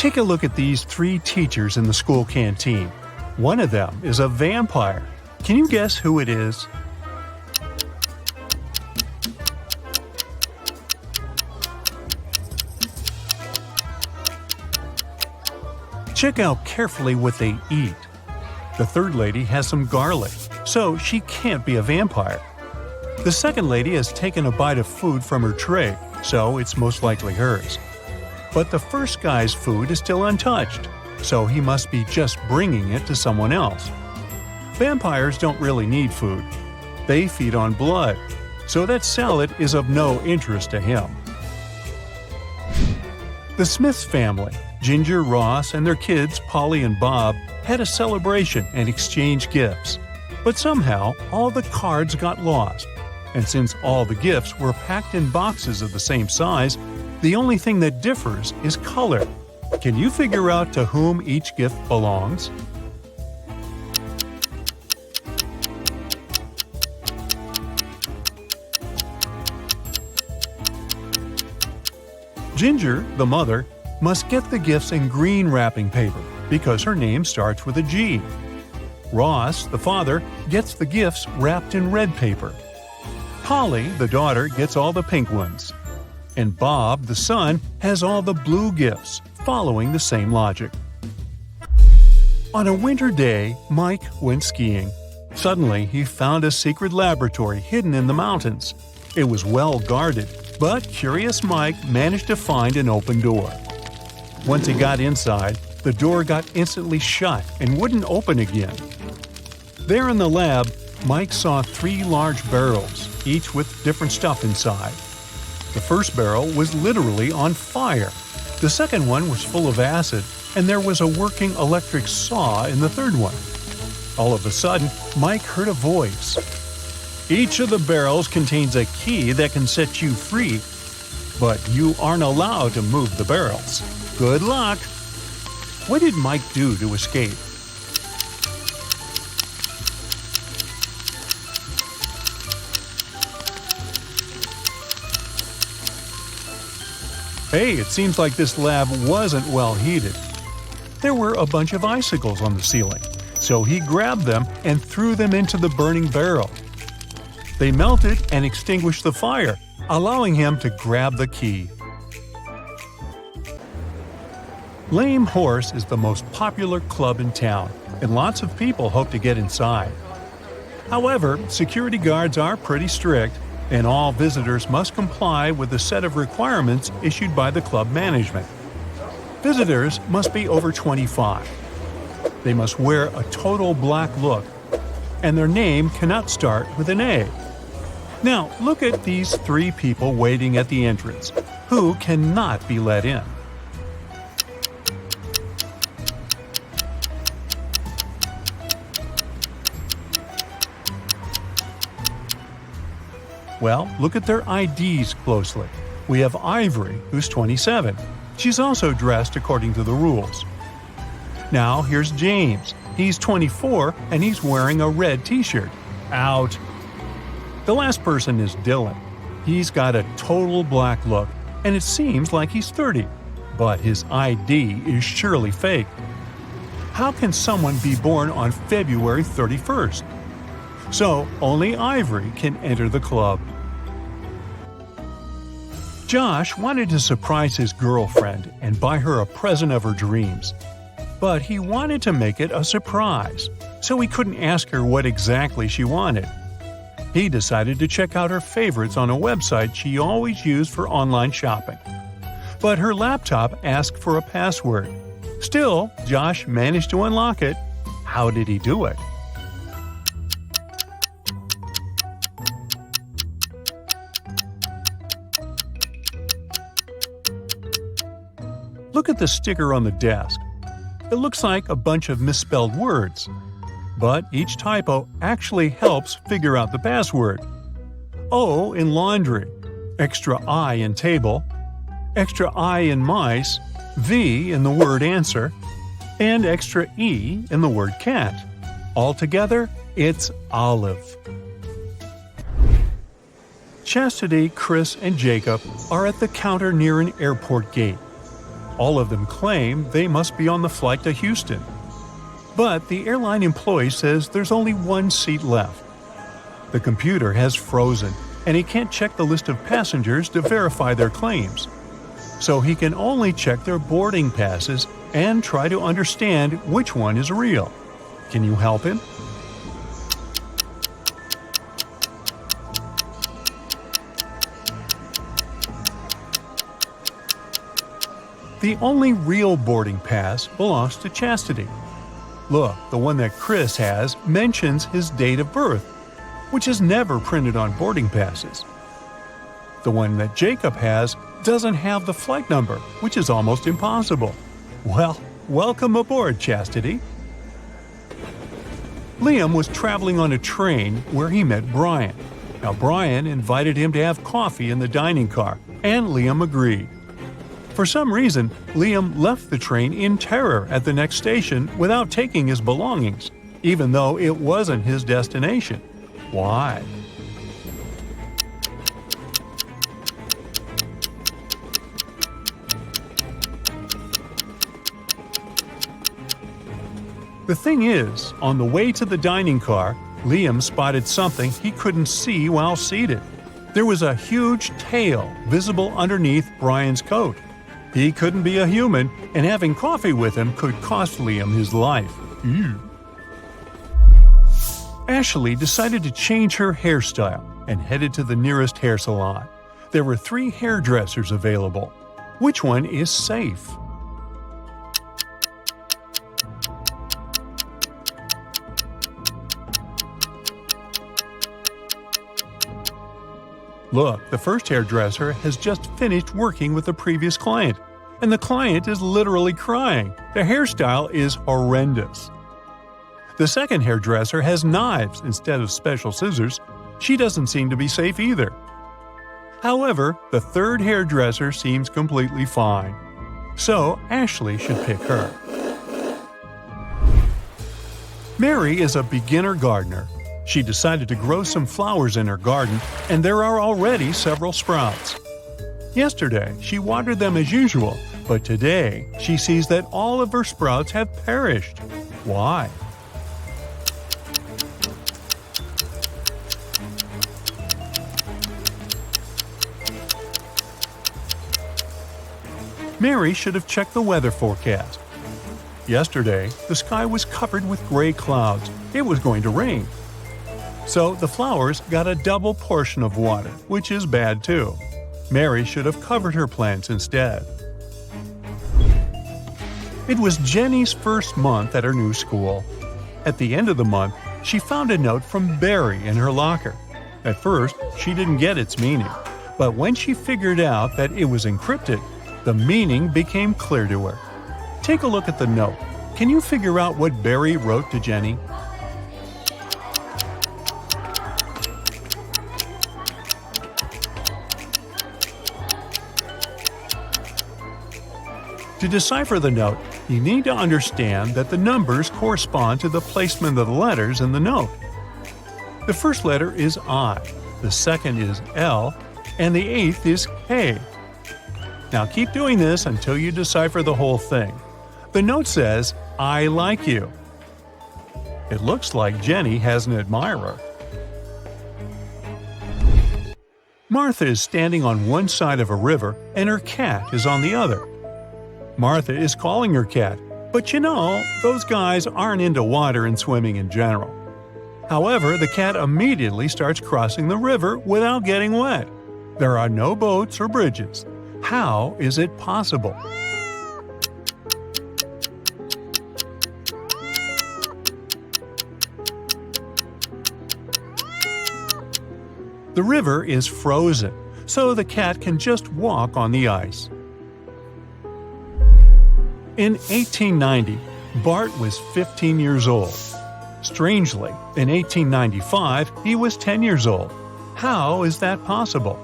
Take a look at these three teachers in the school canteen. One of them is a vampire. Can you guess who it is? Check out carefully what they eat. The third lady has some garlic, so she can't be a vampire. The second lady has taken a bite of food from her tray, so it's most likely hers. But the first guy's food is still untouched, so he must be just bringing it to someone else. Vampires don't really need food. They feed on blood, so that salad is of no interest to him. The Smiths family, Ginger, Ross, and their kids, Polly and Bob, had a celebration and exchanged gifts. But somehow, all the cards got lost. And since all the gifts were packed in boxes of the same size, the only thing that differs is color. Can you figure out to whom each gift belongs? Ginger, the mother, must get the gifts in green wrapping paper because her name starts with a G. Ross, the father, gets the gifts wrapped in red paper. Polly, the daughter, gets all the pink ones. And Bob, the son, has all the blue gifts, following the same logic. On a winter day, Mike went skiing. Suddenly, he found a secret laboratory hidden in the mountains. It was well guarded, but curious Mike managed to find an open door. Once he got inside, the door got instantly shut and wouldn't open again. There in the lab, Mike saw 3 large barrels, each with different stuff inside. The first barrel was literally on fire. The second one was full of acid, and there was a working electric saw in the third one. All of a sudden, Mike heard a voice. "Each of the barrels contains a key that can set you free, but you aren't allowed to move the barrels. Good luck!" What did Mike do to escape? Hey, it seems like this lab wasn't well heated. There were a bunch of icicles on the ceiling, so he grabbed them and threw them into the burning barrel. They melted and extinguished the fire, allowing him to grab the key. Lame Horse is the most popular club in town, and lots of people hope to get inside. However, security guards are pretty strict, and all visitors must comply with a set of requirements issued by the club management. Visitors must be over 25. They must wear a total black look, and their name cannot start with an A. Now, look at these 3 people waiting at the entrance, who cannot be let in. Well, look at their IDs closely. We have Ivory, who's 27. She's also dressed according to the rules. Now, here's James. He's 24, and he's wearing a red t-shirt. Out. The last person is Dylan. He's got a total black look, and it seems like he's 30. But his ID is surely fake. How can someone be born on February 31st? So, only Ivory can enter the club. Josh wanted to surprise his girlfriend and buy her a present of her dreams. But he wanted to make it a surprise, so he couldn't ask her what exactly she wanted. He decided to check out her favorites on a website she always used for online shopping. But her laptop asked for a password. Still, Josh managed to unlock it. How did he do it? Look at the sticker on the desk. It looks like a bunch of misspelled words. But each typo actually helps figure out the password. O in laundry, extra I in table, extra I in mice, V in the word answer, and extra E in the word cat. Altogether, it's olive. Chastity, Chris, and Jacob are at the counter near an airport gate. All of them claim they must be on the flight to Houston. But the airline employee says there's only one seat left. The computer has frozen, and he can't check the list of passengers to verify their claims. So he can only check their boarding passes and try to understand which one is real. Can you help him? The only real boarding pass belongs to Chastity. Look, the one that Chris has mentions his date of birth, which is never printed on boarding passes. The one that Jacob has doesn't have the flight number, which is almost impossible. Well, welcome aboard, Chastity. Liam was traveling on a train where he met Brian. Now, Brian invited him to have coffee in the dining car, and Liam agreed. For some reason, Liam left the train in terror at the next station without taking his belongings, even though it wasn't his destination. Why? The thing is, on the way to the dining car, Liam spotted something he couldn't see while seated. There was a huge tail visible underneath Brian's coat. He couldn't be a human, and having coffee with him could cost Liam his life. Ew. Ashley decided to change her hairstyle and headed to the nearest hair salon. There were 3 hairdressers available. Which one is safe? Look, the first hairdresser has just finished working with the previous client, and the client is literally crying. The hairstyle is horrendous. The second hairdresser has knives instead of special scissors. She doesn't seem to be safe either. However, the third hairdresser seems completely fine. So, Ashley should pick her. Mary is a beginner gardener. She decided to grow some flowers in her garden, and there are already several sprouts. Yesterday, she watered them as usual, but today she sees that all of her sprouts have perished. Why? Mary should have checked the weather forecast. Yesterday, the sky was covered with gray clouds. It was going to rain. So the flowers got a double portion of water, which is bad too. Mary should have covered her plants instead. It was Jenny's first month at her new school. At the end of the month, she found a note from Barry in her locker. At first, she didn't get its meaning, but when she figured out that it was encrypted, the meaning became clear to her. Take a look at the note. Can you figure out what Barry wrote to Jenny? To decipher the note, you need to understand that the numbers correspond to the placement of the letters in the note. The first letter is I, the second is L, and the 8th is K. Now keep doing this until you decipher the whole thing. The note says, I like you. It looks like Jenny has an admirer. Martha is standing on one side of a river and her cat is on the other. Martha is calling her cat, but you know, those guys aren't into water and swimming in general. However, the cat immediately starts crossing the river without getting wet. There are no boats or bridges. How is it possible? The river is frozen, so the cat can just walk on the ice. In 1890, Bart was 15 years old. Strangely, in 1895, he was 10 years old. How is that possible?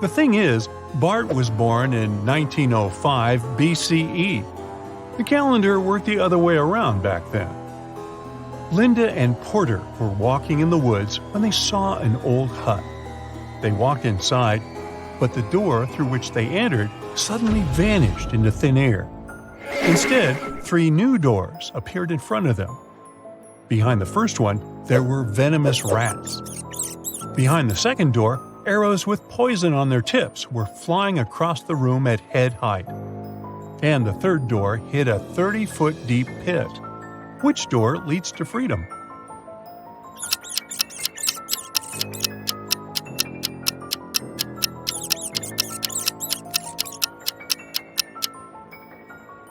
The thing is, Bart was born in 1905 BCE. The calendar worked the other way around back then. Linda and Porter were walking in the woods when they saw an old hut. They walked inside, but the door through which they entered suddenly vanished into thin air. Instead, 3 new doors appeared in front of them. Behind the first one, there were venomous rats. Behind the second door, arrows with poison on their tips were flying across the room at head height. And the third door hid a 30-foot deep pit. Which door leads to freedom?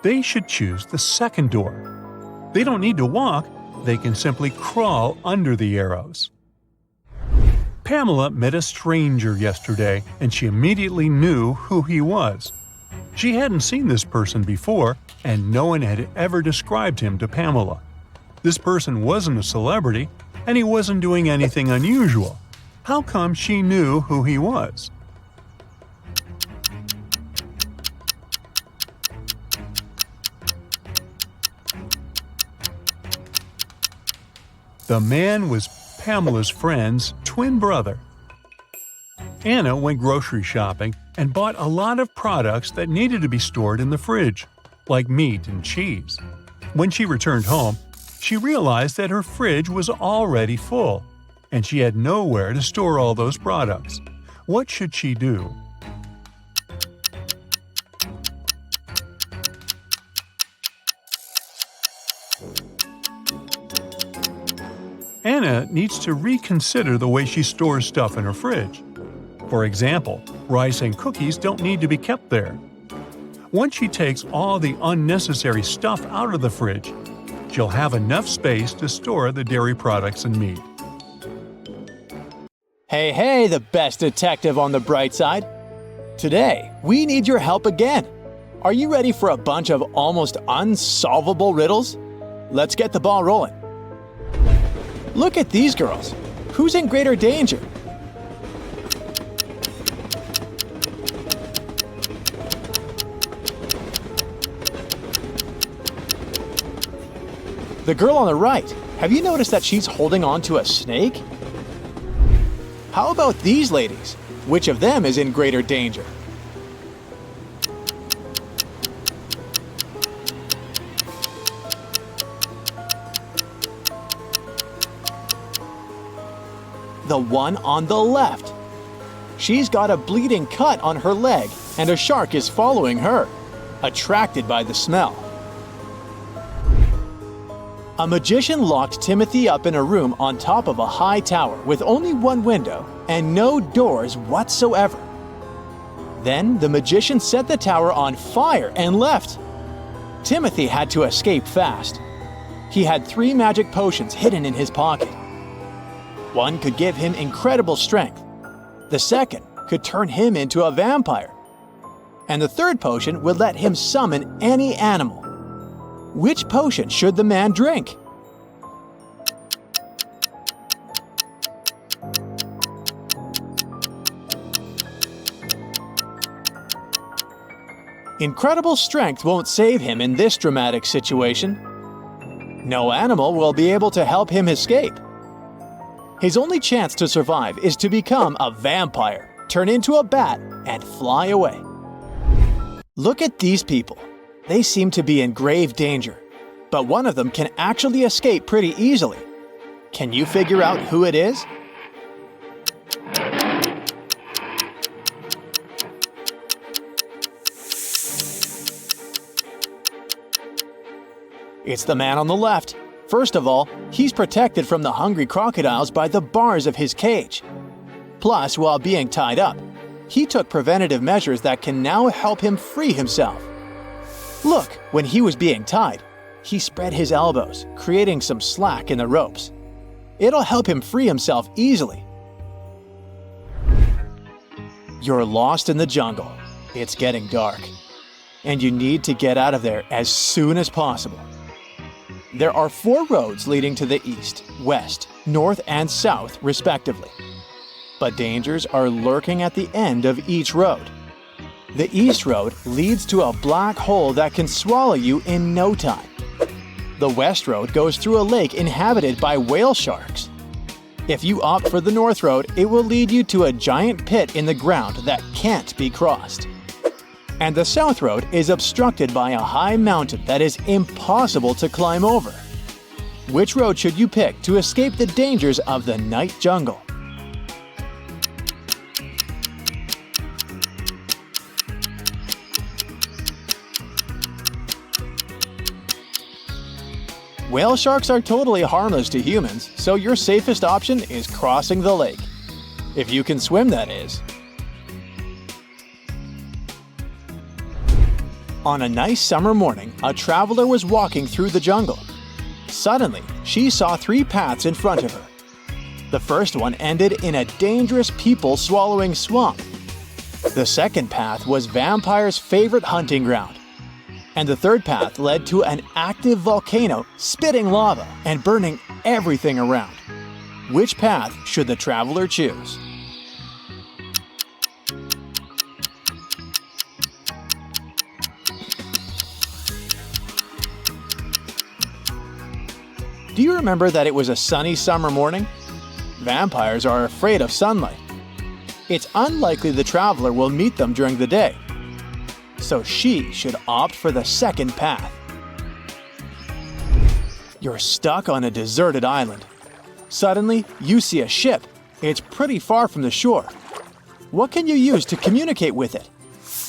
They should choose the second door. They don't need to walk, they can simply crawl under the arrows. Pamela met a stranger yesterday, and she immediately knew who he was. She hadn't seen this person before, and no one had ever described him to Pamela. This person wasn't a celebrity, and he wasn't doing anything unusual. How come she knew who he was? The man was Pamela's friend's twin brother. Anna went grocery shopping and bought a lot of products that needed to be stored in the fridge, like meat and cheese. When she returned home, she realized that her fridge was already full, and she had nowhere to store all those products. What should she do? Anna needs to reconsider the way she stores stuff in her fridge. For example, rice and cookies don't need to be kept there. Once she takes all the unnecessary stuff out of the fridge, she'll have enough space to store the dairy products and meat. Hey, the best detective on the bright side. Today, we need your help again. Are you ready for a bunch of almost unsolvable riddles? Let's get the ball rolling. Look at these girls. Who's in greater danger? The girl on the right. Have you noticed that she's holding on to a snake? How about these ladies? Which of them is in greater danger? The one on the left. She's got a bleeding cut on her leg, and a shark is following her, attracted by the smell. A magician locked Timothy up in a room on top of a high tower with only one window and no doors whatsoever. Then the magician set the tower on fire and left. Timothy had to escape fast. He had 3 magic potions hidden in his pocket. One could give him incredible strength. The second could turn him into a vampire. And the third potion would let him summon any animal. Which potion should the man drink? Incredible strength won't save him in this dramatic situation. No animal will be able to help him escape. His only chance to survive is to become a vampire, turn into a bat, and fly away. Look at these people. They seem to be in grave danger, but one of them can actually escape pretty easily. Can you figure out who it is? It's the man on the left. First of all, he's protected from the hungry crocodiles by the bars of his cage. Plus, while being tied up, he took preventative measures that can now help him free himself. Look, when he was being tied, he spread his elbows, creating some slack in the ropes. It'll help him free himself easily. You're lost in the jungle. It's getting dark, and you need to get out of there as soon as possible. There are 4 roads leading to the east, west, north, and south, respectively. But dangers are lurking at the end of each road. The east road leads to a black hole that can swallow you in no time. The west road goes through a lake inhabited by whale sharks. If you opt for the north road, it will lead you to a giant pit in the ground that can't be crossed. And the south road is obstructed by a high mountain that is impossible to climb over. Which road should you pick to escape the dangers of the night jungle? Whale sharks are totally harmless to humans, so your safest option is crossing the lake. If you can swim, that is. On a nice summer morning, a traveler was walking through the jungle. Suddenly, she saw 3 paths in front of her. The first one ended in a dangerous people-swallowing swamp. The second path was vampires' favorite hunting ground. And the third path led to an active volcano spitting lava and burning everything around. Which path should the traveler choose? Do you remember that it was a sunny summer morning? Vampires are afraid of sunlight. It's unlikely the traveler will meet them during the day. So she should opt for the second path. You're stuck on a deserted island. Suddenly, you see a ship. It's pretty far from the shore. What can you use to communicate with it?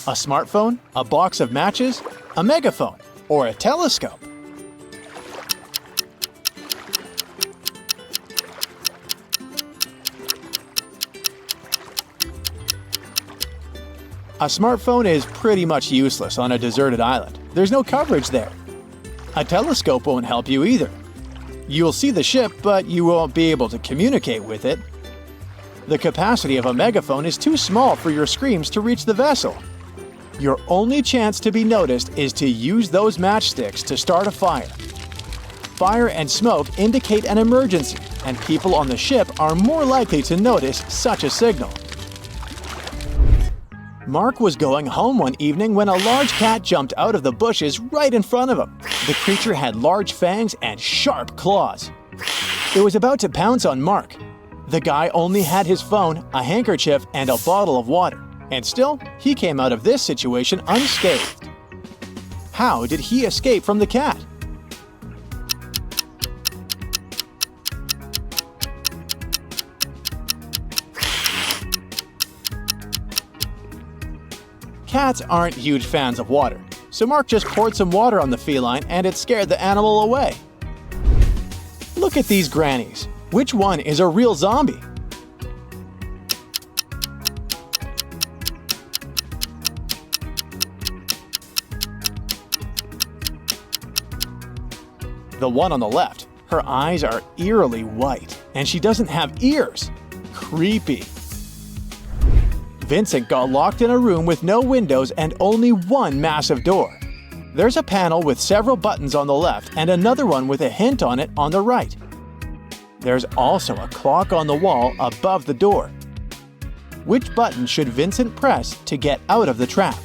A smartphone, a box of matches, a megaphone, or a telescope? A smartphone is pretty much useless on a deserted island. There's no coverage there. A telescope won't help you either. You'll see the ship, but you won't be able to communicate with it. The capacity of a megaphone is too small for your screams to reach the vessel. Your only chance to be noticed is to use those matchsticks to start a fire. Fire and smoke indicate an emergency, and people on the ship are more likely to notice such a signal. Mark was going home one evening when a large cat jumped out of the bushes right in front of him. The creature had large fangs and sharp claws. It was about to pounce on Mark. The guy only had his phone, a handkerchief, and a bottle of water. And still, he came out of this situation unscathed. How did he escape from the cat? Cats aren't huge fans of water, so Mark just poured some water on the feline and it scared the animal away. Look at these grannies. Which one is a real zombie? The one on the left. Her eyes are eerily white, and she doesn't have ears. Creepy. Vincent got locked in a room with no windows and only one massive door. There's a panel with several buttons on the left and another one with a hint on it on the right. There's also a clock on the wall above the door. Which button should Vincent press to get out of the trap?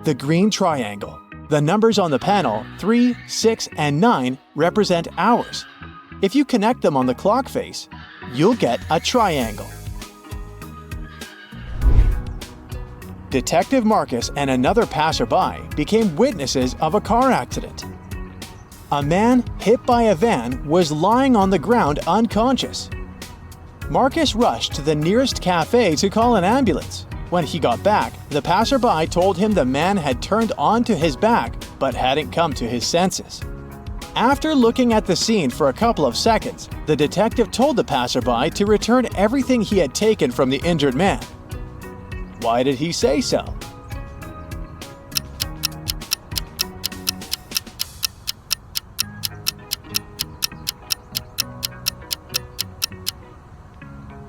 The green triangle. The numbers on the panel, 3, 6, and 9, represent hours. If you connect them on the clock face, you'll get a triangle. Detective Marcus and another passerby became witnesses of a car accident. A man hit by a van was lying on the ground unconscious. Marcus rushed to the nearest cafe to call an ambulance. When he got back, the passerby told him the man had turned onto his back but hadn't come to his senses. After looking at the scene for a couple of seconds, the detective told the passerby to return everything he had taken from the injured man. Why did he say so?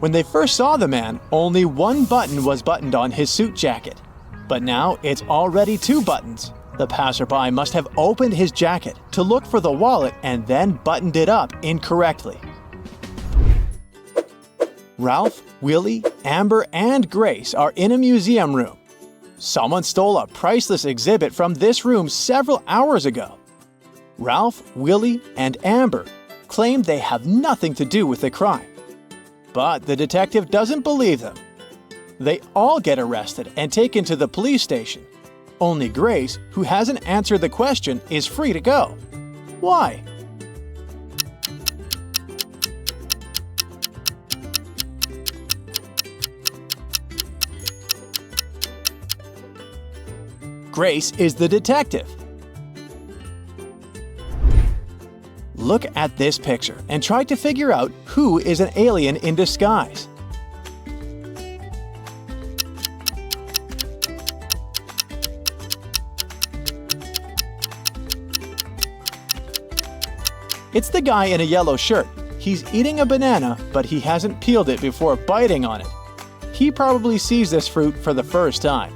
When they first saw the man, only one button was buttoned on his suit jacket. But now it's already 2 buttons. The passerby must have opened his jacket to look for the wallet and then buttoned it up incorrectly. Ralph, Willie, Amber, and Grace are in a museum room. Someone stole a priceless exhibit from this room several hours ago. Ralph, Willie, and Amber claim they have nothing to do with the crime. But the detective doesn't believe them. They all get arrested and taken to the police station. Only Grace, who hasn't answered the question, is free to go. Why? Grace is the detective. Look at this picture and try to figure out who is an alien in disguise. It's the guy in a yellow shirt. He's eating a banana, but he hasn't peeled it before biting on it. He probably sees this fruit for the first time.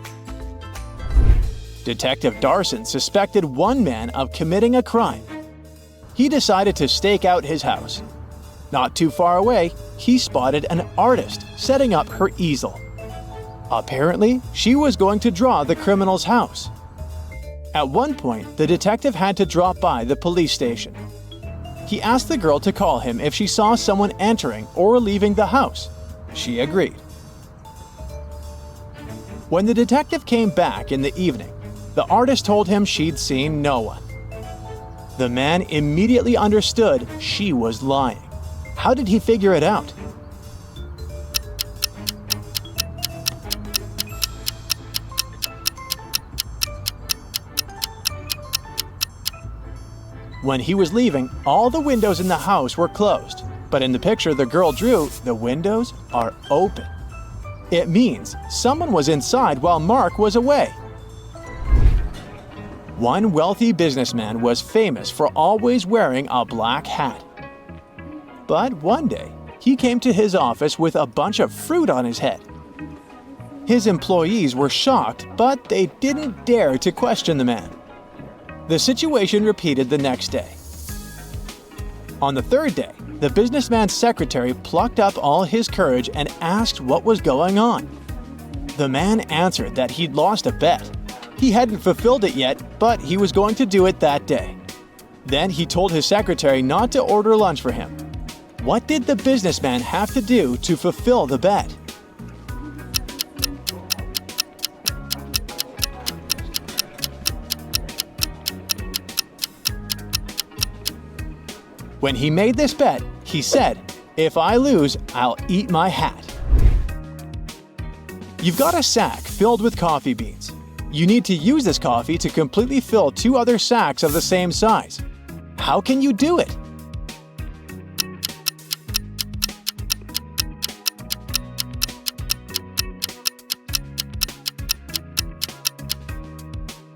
Detective Darson suspected one man of committing a crime. He decided to stake out his house. Not too far away, he spotted an artist setting up her easel. Apparently, she was going to draw the criminal's house. At one point, the detective had to drop by the police station. He asked the girl to call him if she saw someone entering or leaving the house. She agreed. When the detective came back in the evening, the artist told him she'd seen no one. The man immediately understood she was lying. How did he figure it out? When he was leaving, all the windows in the house were closed, but in the picture the girl drew, the windows are open. It means someone was inside while Mark was away. One wealthy businessman was famous for always wearing a black hat. But one day, he came to his office with a bunch of fruit on his head. His employees were shocked, but they didn't dare to question the man. The situation repeated the next day. On the third day, the businessman's secretary plucked up all his courage and asked what was going on. The man answered that he'd lost a bet. He hadn't fulfilled it yet, but he was going to do it that day. Then he told his secretary not to order lunch for him. What did the businessman have to do to fulfill the bet? When he made this bet, he said, "If I lose, I'll eat my hat." You've got a sack filled with coffee beans. You need to use this coffee to completely fill 2 other sacks of the same size. How can you do it?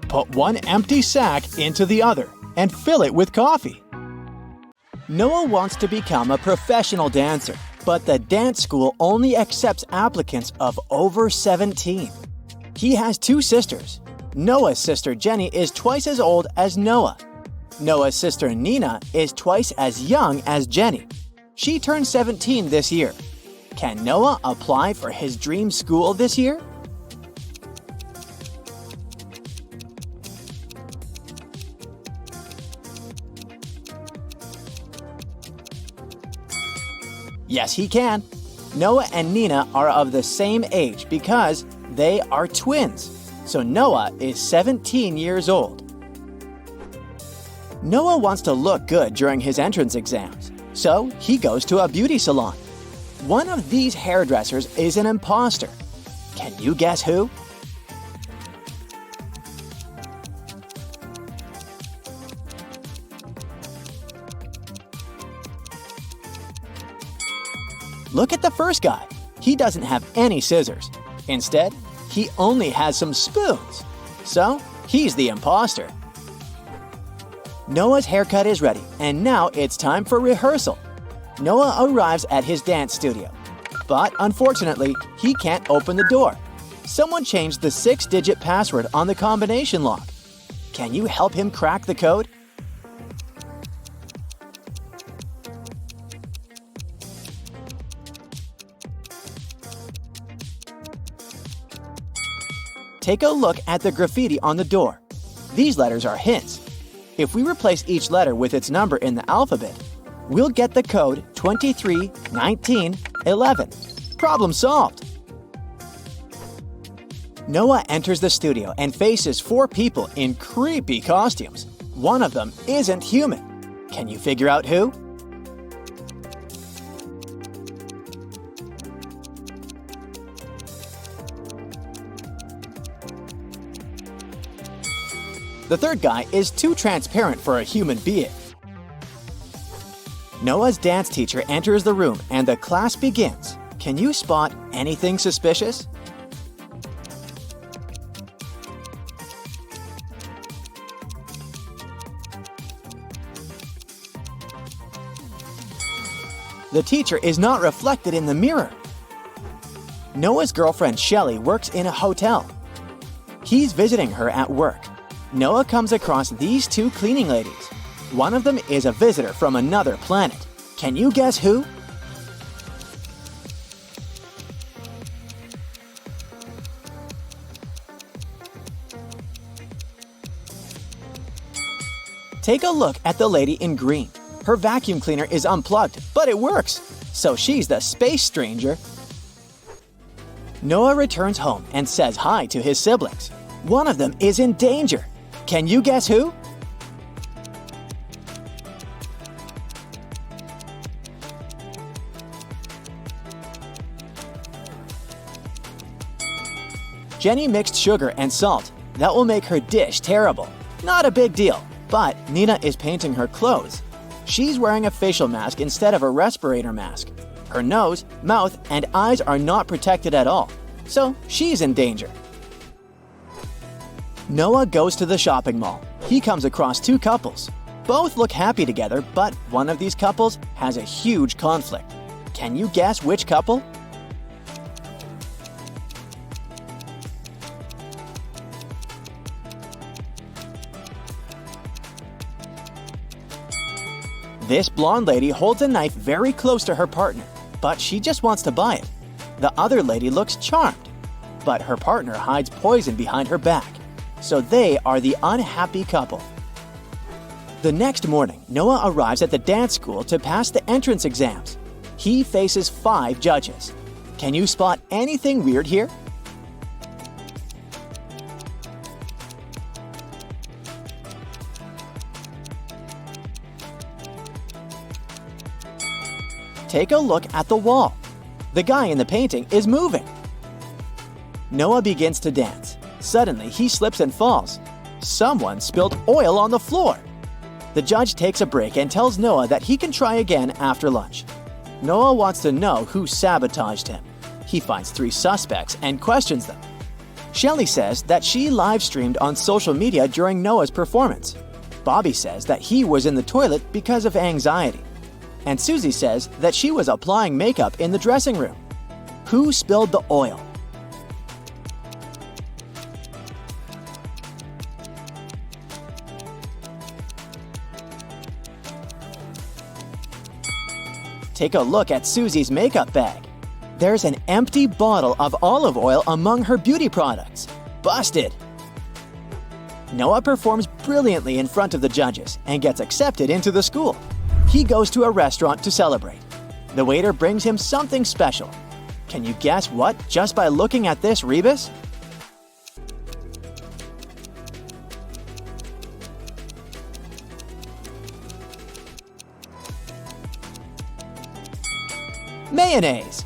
Put one empty sack into the other and fill it with coffee. Noah wants to become a professional dancer, but the dance school only accepts applicants of over 17. He has 2 sisters. Noah's sister Jenny is twice as old as Noah. Noah's sister Nina is twice as young as Jenny. She turned 17 this year. Can Noah apply for his dream school this year? Yes, he can. Noah and Nina are of the same age because they are twins. So Noah is 17 years old. Noah wants to look good during his entrance exams, so he goes to a beauty salon. One of these hairdressers is an imposter. Can you guess who? Look at the first guy. He doesn't have any scissors. Instead, he only has some spoons. So, he's the imposter. Noah's haircut is ready, and now it's time for rehearsal. Noah arrives at his dance studio. But unfortunately, he can't open the door. Someone changed the 6-digit password on the combination lock. Can you help him crack the code? Take a look at the graffiti on the door. These letters are hints. If we replace each letter with its number in the alphabet, we'll get the code 231911. Problem solved! Noah enters the studio and faces 4 people in creepy costumes. One of them isn't human. Can you figure out who? The third guy is too transparent for a human being. Noah's dance teacher enters the room and the class begins. Can you spot anything suspicious? The teacher is not reflected in the mirror. Noah's girlfriend Shelley works in a hotel. He's visiting her at work. Noah comes across these 2 cleaning ladies. One of them is a visitor from another planet. Can you guess who? Take a look at the lady in green. Her vacuum cleaner is unplugged, but it works. So she's the space stranger. Noah returns home and says hi to his siblings. One of them is in danger. Can you guess who? Jenny mixed sugar and salt. That will make her dish terrible. Not a big deal, but Nina is painting her clothes. She's wearing a facial mask instead of a respirator mask. Her nose, mouth, and eyes are not protected at all, so she's in danger. Noah goes to the shopping mall. He comes across 2 couples. Both look happy together, but one of these couples has a huge conflict. Can you guess which couple? This blonde lady holds a knife very close to her partner, but she just wants to buy it. The other lady looks charmed, but her partner hides poison behind her back. So they are the unhappy couple. The next morning, Noah arrives at the dance school to pass the entrance exams. He faces 5 judges. Can you spot anything weird here? Take a look at the wall. The guy in the painting is moving. Noah begins to dance. Suddenly, he slips and falls. Someone spilled oil on the floor. The judge takes a break and tells Noah that he can try again after lunch. Noah wants to know who sabotaged him. He finds 3 suspects and questions them. Shelley says that she live-streamed on social media during Noah's performance. Bobby says that he was in the toilet because of anxiety. And Susie says that she was applying makeup in the dressing room. Who spilled the oil? Take a look at Susie's makeup bag. There's an empty bottle of olive oil among her beauty products. Busted! Noah performs brilliantly in front of the judges and gets accepted into the school. He goes to a restaurant to celebrate. The waiter brings him something special. Can you guess what just by looking at this rebus? Mayonnaise!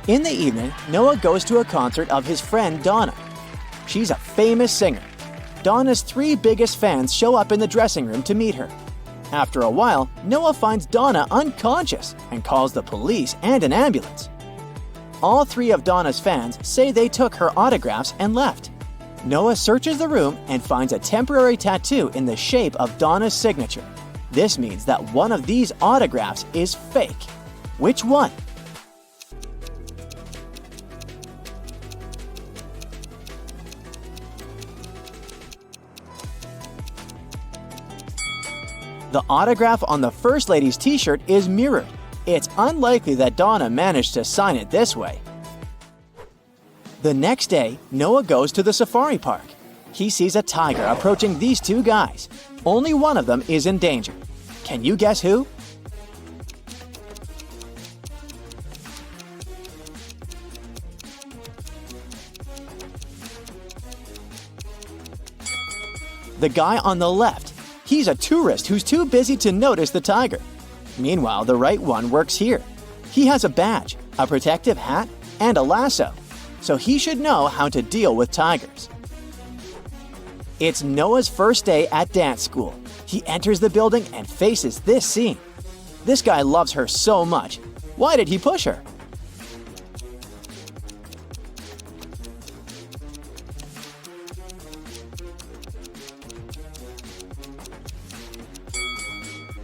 In the evening, Noah goes to a concert of his friend Donna. She's a famous singer. Donna's 3 biggest fans show up in the dressing room to meet her. After a while, Noah finds Donna unconscious and calls the police and an ambulance. All 3 of Donna's fans say they took her autographs and left. Noah searches the room and finds a temporary tattoo in the shape of Donna's signature. This means that one of these autographs is fake. Which one? The autograph on the First Lady's t-shirt is mirrored. It's unlikely that Donna managed to sign it this way. The next day, Noah goes to the safari park. He sees a tiger approaching these two guys. Only one of them is in danger. Can you guess who? The guy on the left. He's a tourist who's too busy to notice the tiger. Meanwhile, the right one works here. He has a badge, a protective hat, and a lasso, so he should know how to deal with tigers. It's Noah's first day at dance school. He enters the building and faces this scene. This guy loves her so much. Why did he push her?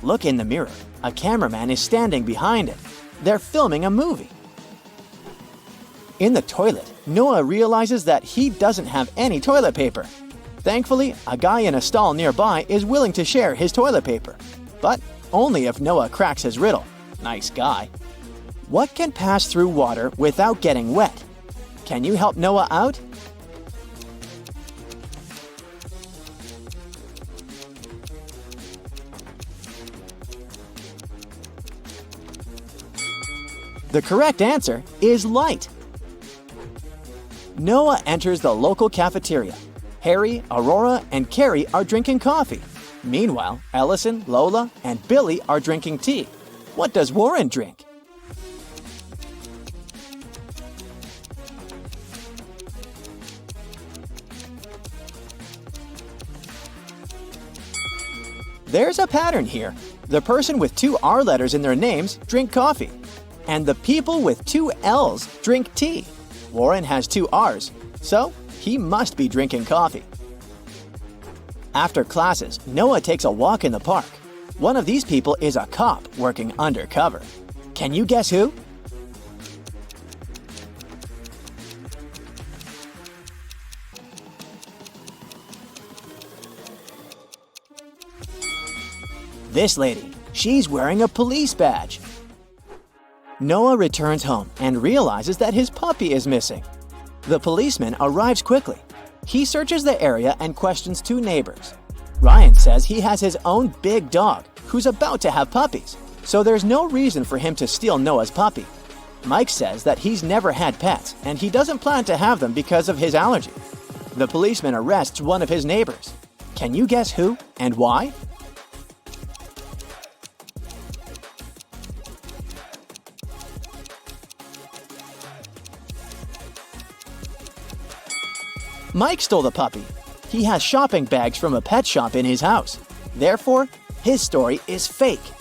Look in the mirror. A cameraman is standing behind it. They're filming a movie. In the toilet, Noah realizes that he doesn't have any toilet paper. Thankfully, a guy in a stall nearby is willing to share his toilet paper. But only if Noah cracks his riddle. Nice guy. What can pass through water without getting wet? Can you help Noah out? The correct answer is light. Noah enters the local cafeteria. Harry, Aurora, and Carrie are drinking coffee. Meanwhile, Ellison, Lola, and Billy are drinking tea. What does Warren drink? There's a pattern here. The person with two R letters in their names drink coffee. And the people with two L's drink tea. Warren has two R's, so he must be drinking coffee. After classes, Noah takes a walk in the park. One of these people is a cop working undercover. Can you guess who? This lady. She's wearing a police badge. Noah returns home and realizes that his puppy is missing. The policeman arrives quickly. He searches the area and questions two neighbors. Ryan says he has his own big dog who's about to have puppies, so there's no reason for him to steal Noah's puppy. Mike says that he's never had pets and he doesn't plan to have them because of his allergy. The policeman arrests one of his neighbors. Can you guess who and why? Mike stole the puppy. He has shopping bags from a pet shop in his house. Therefore, his story is fake.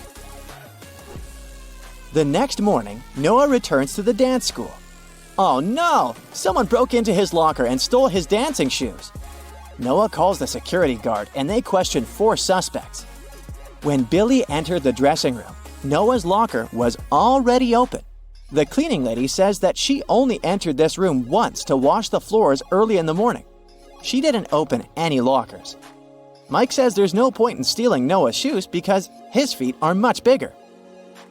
The next morning, Noah returns to the dance school. Oh no! Someone broke into his locker and stole his dancing shoes. Noah calls the security guard and they question 4 suspects. When Billy entered the dressing room, Noah's locker was already open. The cleaning lady says that she only entered this room once to wash the floors early in the morning. She didn't open any lockers. Mike says there's no point in stealing Noah's shoes because his feet are much bigger.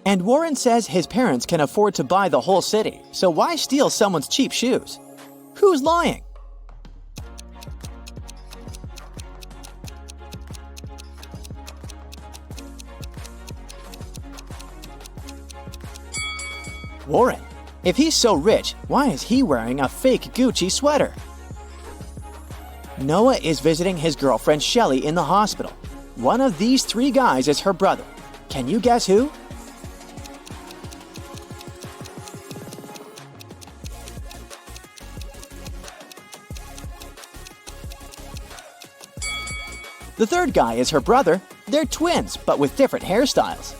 And Warren says his parents can afford to buy the whole city, so why steal someone's cheap shoes? Who's lying? Warren. If he's so rich, why is he wearing a fake Gucci sweater? Noah is visiting his girlfriend Shelly in the hospital. One of these 3 guys is her brother. Can you guess who? The third guy is her brother. They're twins, but with different hairstyles.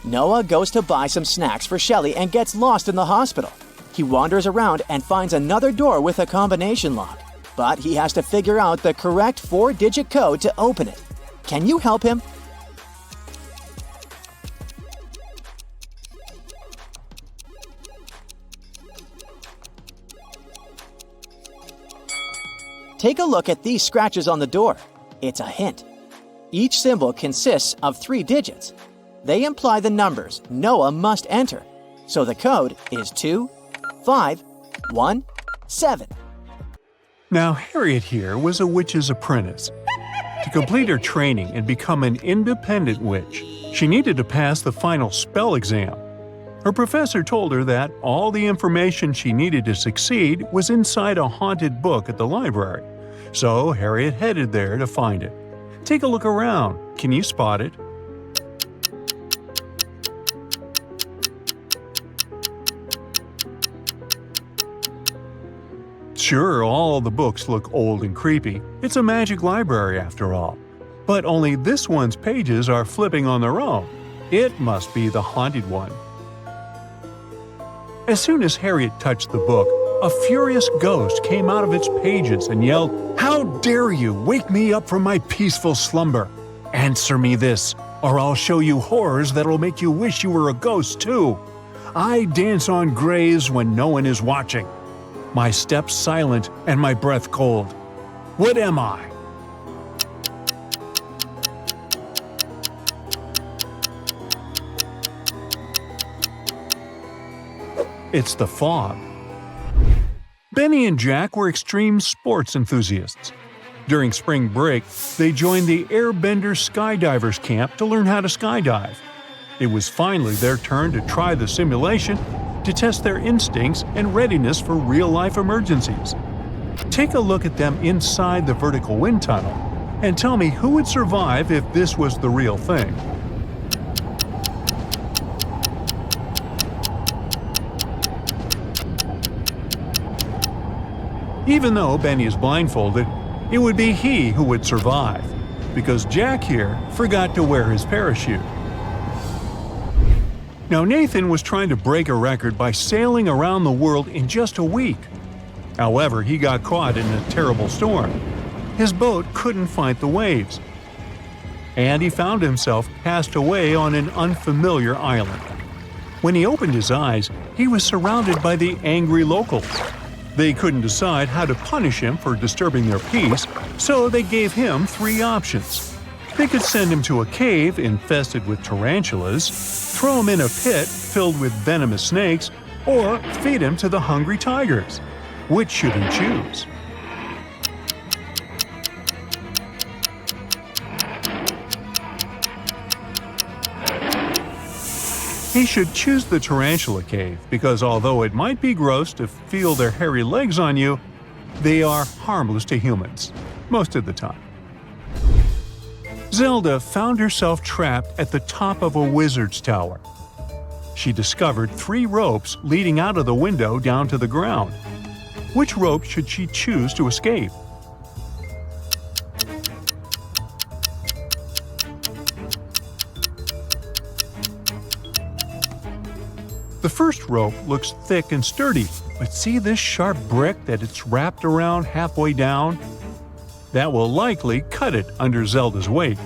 Noah goes to buy some snacks for Shelly and gets lost in the hospital. He wanders around and finds another door with a combination lock, but he has to figure out the correct 4-digit code to open it. Can you help him? Take a look at these scratches on the door. It's a hint. Each symbol consists of 3 digits. They imply the numbers Noah must enter. So the code is 2, 5, 1, 7. Now, Harriet here was a witch's apprentice. To complete her training and become an independent witch, she needed to pass the final spell exam. Her professor told her that all the information she needed to succeed was inside a haunted book at the library. So Harriet headed there to find it. Take a look around. Can you spot it? Sure, all the books look old and creepy. It's a magic library after all. But only this one's pages are flipping on their own. It must be the haunted one. As soon as Harriet touched the book, a furious ghost came out of its pages and yelled, "How dare you wake me up from my peaceful slumber? Answer me this, or I'll show you horrors that'll make you wish you were a ghost too. I dance on graves when no one is watching. My steps silent and my breath cold. What am I?" It's the fog. Benny and Jack were extreme sports enthusiasts. During spring break, they joined the Airbender Skydivers camp to learn how to skydive. It was finally their turn to try the simulation to test their instincts and readiness for real-life emergencies. Take a look at them inside the vertical wind tunnel and tell me who would survive if this was the real thing. Even though Benny is blindfolded, it would be he who would survive, because Jack here forgot to wear his parachute. Now Nathan was trying to break a record by sailing around the world in just a week. However, he got caught in a terrible storm. His boat couldn't fight the waves, and he found himself cast away on an unfamiliar island. When he opened his eyes, he was surrounded by the angry locals. They couldn't decide how to punish him for disturbing their peace, so they gave him 3 options. They could send him to a cave infested with tarantulas, throw him in a pit filled with venomous snakes, or feed him to the hungry tigers. Which should he choose? He should choose the tarantula cave because although it might be gross to feel their hairy legs on you, they are harmless to humans, most of the time. Zelda found herself trapped at the top of a wizard's tower. She discovered 3 ropes leading out of the window down to the ground. Which rope should she choose to escape? The first rope looks thick and sturdy, but see this sharp brick that it's wrapped around halfway down? That will likely cut it under Zelda's weight.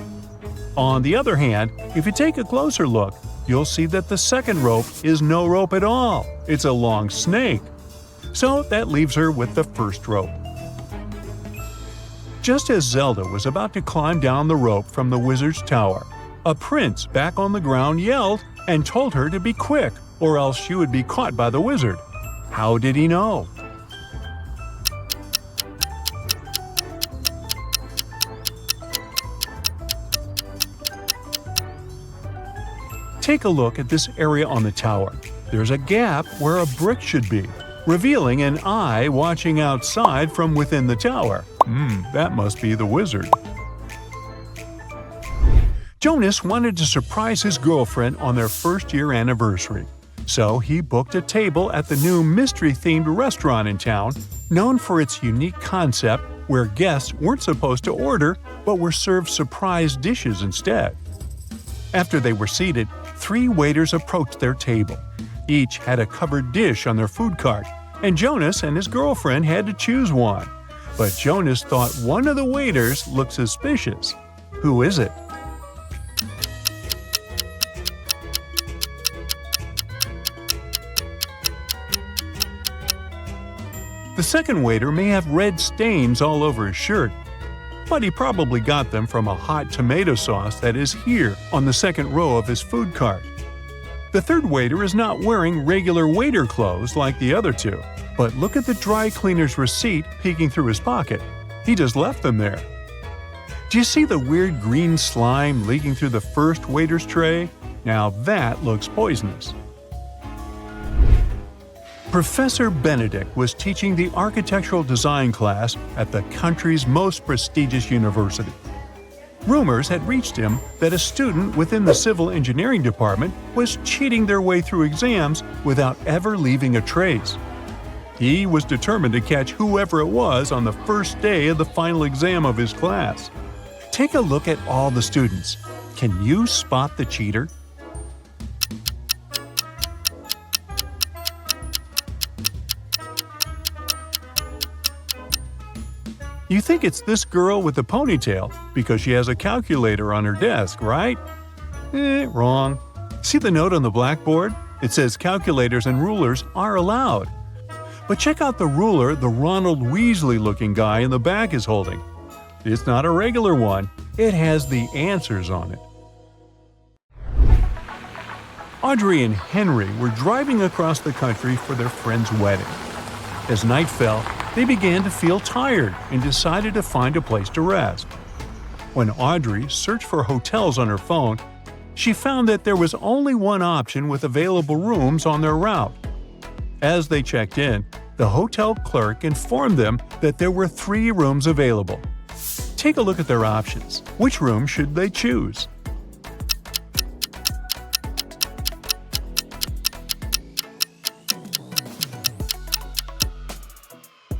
On the other hand, if you take a closer look, you'll see that the second rope is no rope at all. It's a long snake. So that leaves her with the first rope. Just as Zelda was about to climb down the rope from the wizard's tower, a prince back on the ground yelled and told her to be quick, or else she would be caught by the wizard. How did he know? Take a look at this area on the tower. There's a gap where a brick should be, revealing an eye watching outside from within the tower. That must be the wizard. Jonas wanted to surprise his girlfriend on their first-year anniversary. So he booked a table at the new mystery-themed restaurant in town, known for its unique concept where guests weren't supposed to order but were served surprise dishes instead. After they were seated, 3 waiters approached their table. Each had a covered dish on their food cart, and Jonas and his girlfriend had to choose one. But Jonas thought one of the waiters looked suspicious. Who is it? The second waiter may have red stains all over his shirt, but he probably got them from a hot tomato sauce that is here on the second row of his food cart. The third waiter is not wearing regular waiter clothes like the other 2, But look at the dry cleaner's receipt peeking through his pocket. He just left them there. Do you see the weird green slime leaking through the first waiter's tray? Now that looks poisonous. Professor Benedict was teaching the architectural design class at the country's most prestigious university. Rumors had reached him that a student within the civil engineering department was cheating their way through exams without ever leaving a trace. He was determined to catch whoever it was on the first day of the final exam of his class. Take a look at all the students. Can you spot the cheater? You think it's this girl with the ponytail because she has a calculator on her desk, right? Wrong. See the note on the blackboard? It says calculators and rulers are allowed. But check out the ruler the Ronald Weasley-looking guy in the back is holding. It's not a regular one. It has the answers on it. Audrey and Henry were driving across the country for their friend's wedding. As night fell, they began to feel tired and decided to find a place to rest. When Audrey searched for hotels on her phone, she found that there was only one option with available rooms on their route. As they checked in, the hotel clerk informed them that there were 3 rooms available. Take a look at their options. Which room should they choose?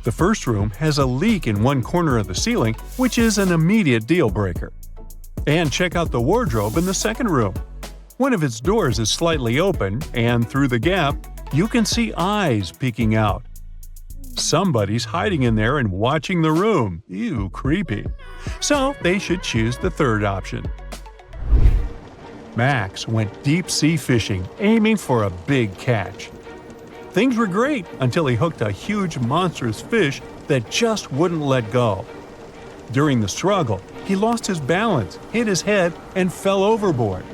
The first room has a leak in one corner of the ceiling, which is an immediate deal breaker. And check out the wardrobe in the second room. One of its doors is slightly open, and through the gap, you can see eyes peeking out. Somebody's hiding in there and watching the room. Ew, creepy. So they should choose the third option. Max went deep-sea fishing, aiming for a big catch. Things were great until he hooked a huge monstrous fish that just wouldn't let go. During the struggle, he lost his balance, hit his head, and fell overboard.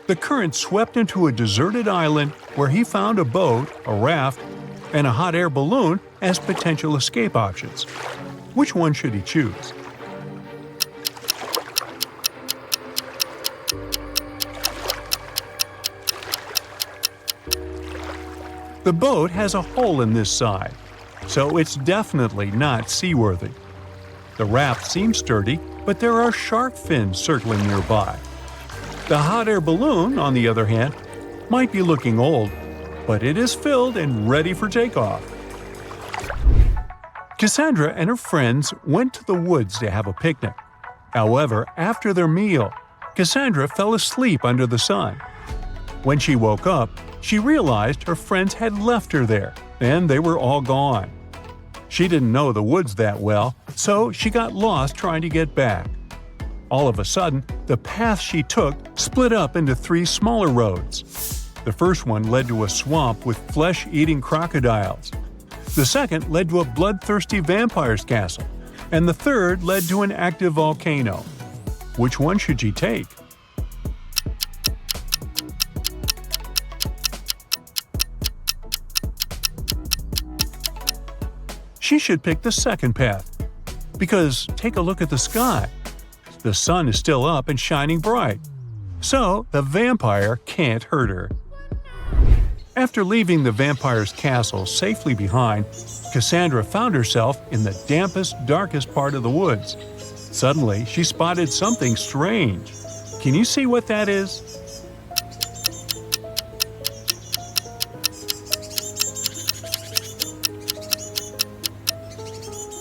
The current swept him to a deserted island where he found a boat, a raft, and a hot air balloon as potential escape options. Which one should he choose? The boat has a hole in this side, so it's definitely not seaworthy. The raft seems sturdy, but there are shark fins circling nearby. The hot air balloon, on the other hand, might be looking old, but it is filled and ready for takeoff. Cassandra and her friends went to the woods to have a picnic. However, after their meal, Cassandra fell asleep under the sun. When she woke up, she realized her friends had left her there, and they were all gone. She didn't know the woods that well, so she got lost trying to get back. All of a sudden, the path she took split up into 3 smaller roads. The first one led to a swamp with flesh-eating crocodiles. The second led to a bloodthirsty vampire's castle, and the third led to an active volcano. Which one should she take? She should pick the second path. Because take a look at the sky. The sun is still up and shining bright. So the vampire can't hurt her. After leaving the vampire's castle safely behind, Cassandra found herself in the dampest, darkest part of the woods. Suddenly, she spotted something strange. Can you see what that is?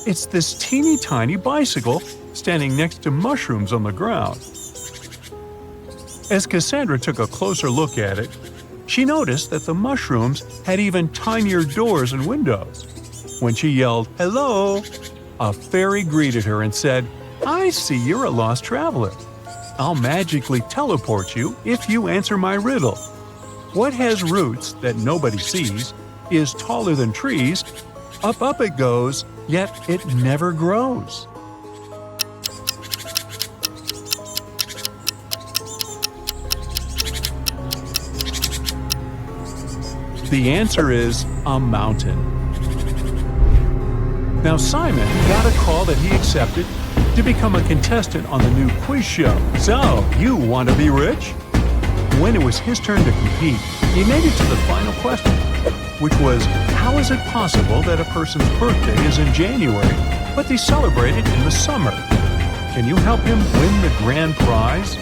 It's this teeny tiny bicycle standing next to mushrooms on the ground. As Cassandra took a closer look at it, she noticed that the mushrooms had even tinier doors and windows. When she yelled, "Hello!" a fairy greeted her and said, "I see you're a lost traveler. I'll magically teleport you if you answer my riddle. What has roots that nobody sees, is taller than trees, up it goes, yet it never grows?" The answer is a mountain. Now Simon got a call that he accepted to become a contestant on the new quiz show. So, you want to be rich? When it was his turn to compete, he made it to the final question, which was, how is it possible that a person's birthday is in January, but they celebrate it in the summer? Can you help him win the grand prize?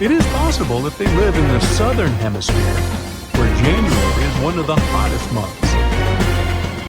It is possible if they live in the southern hemisphere, where January is one of the hottest months.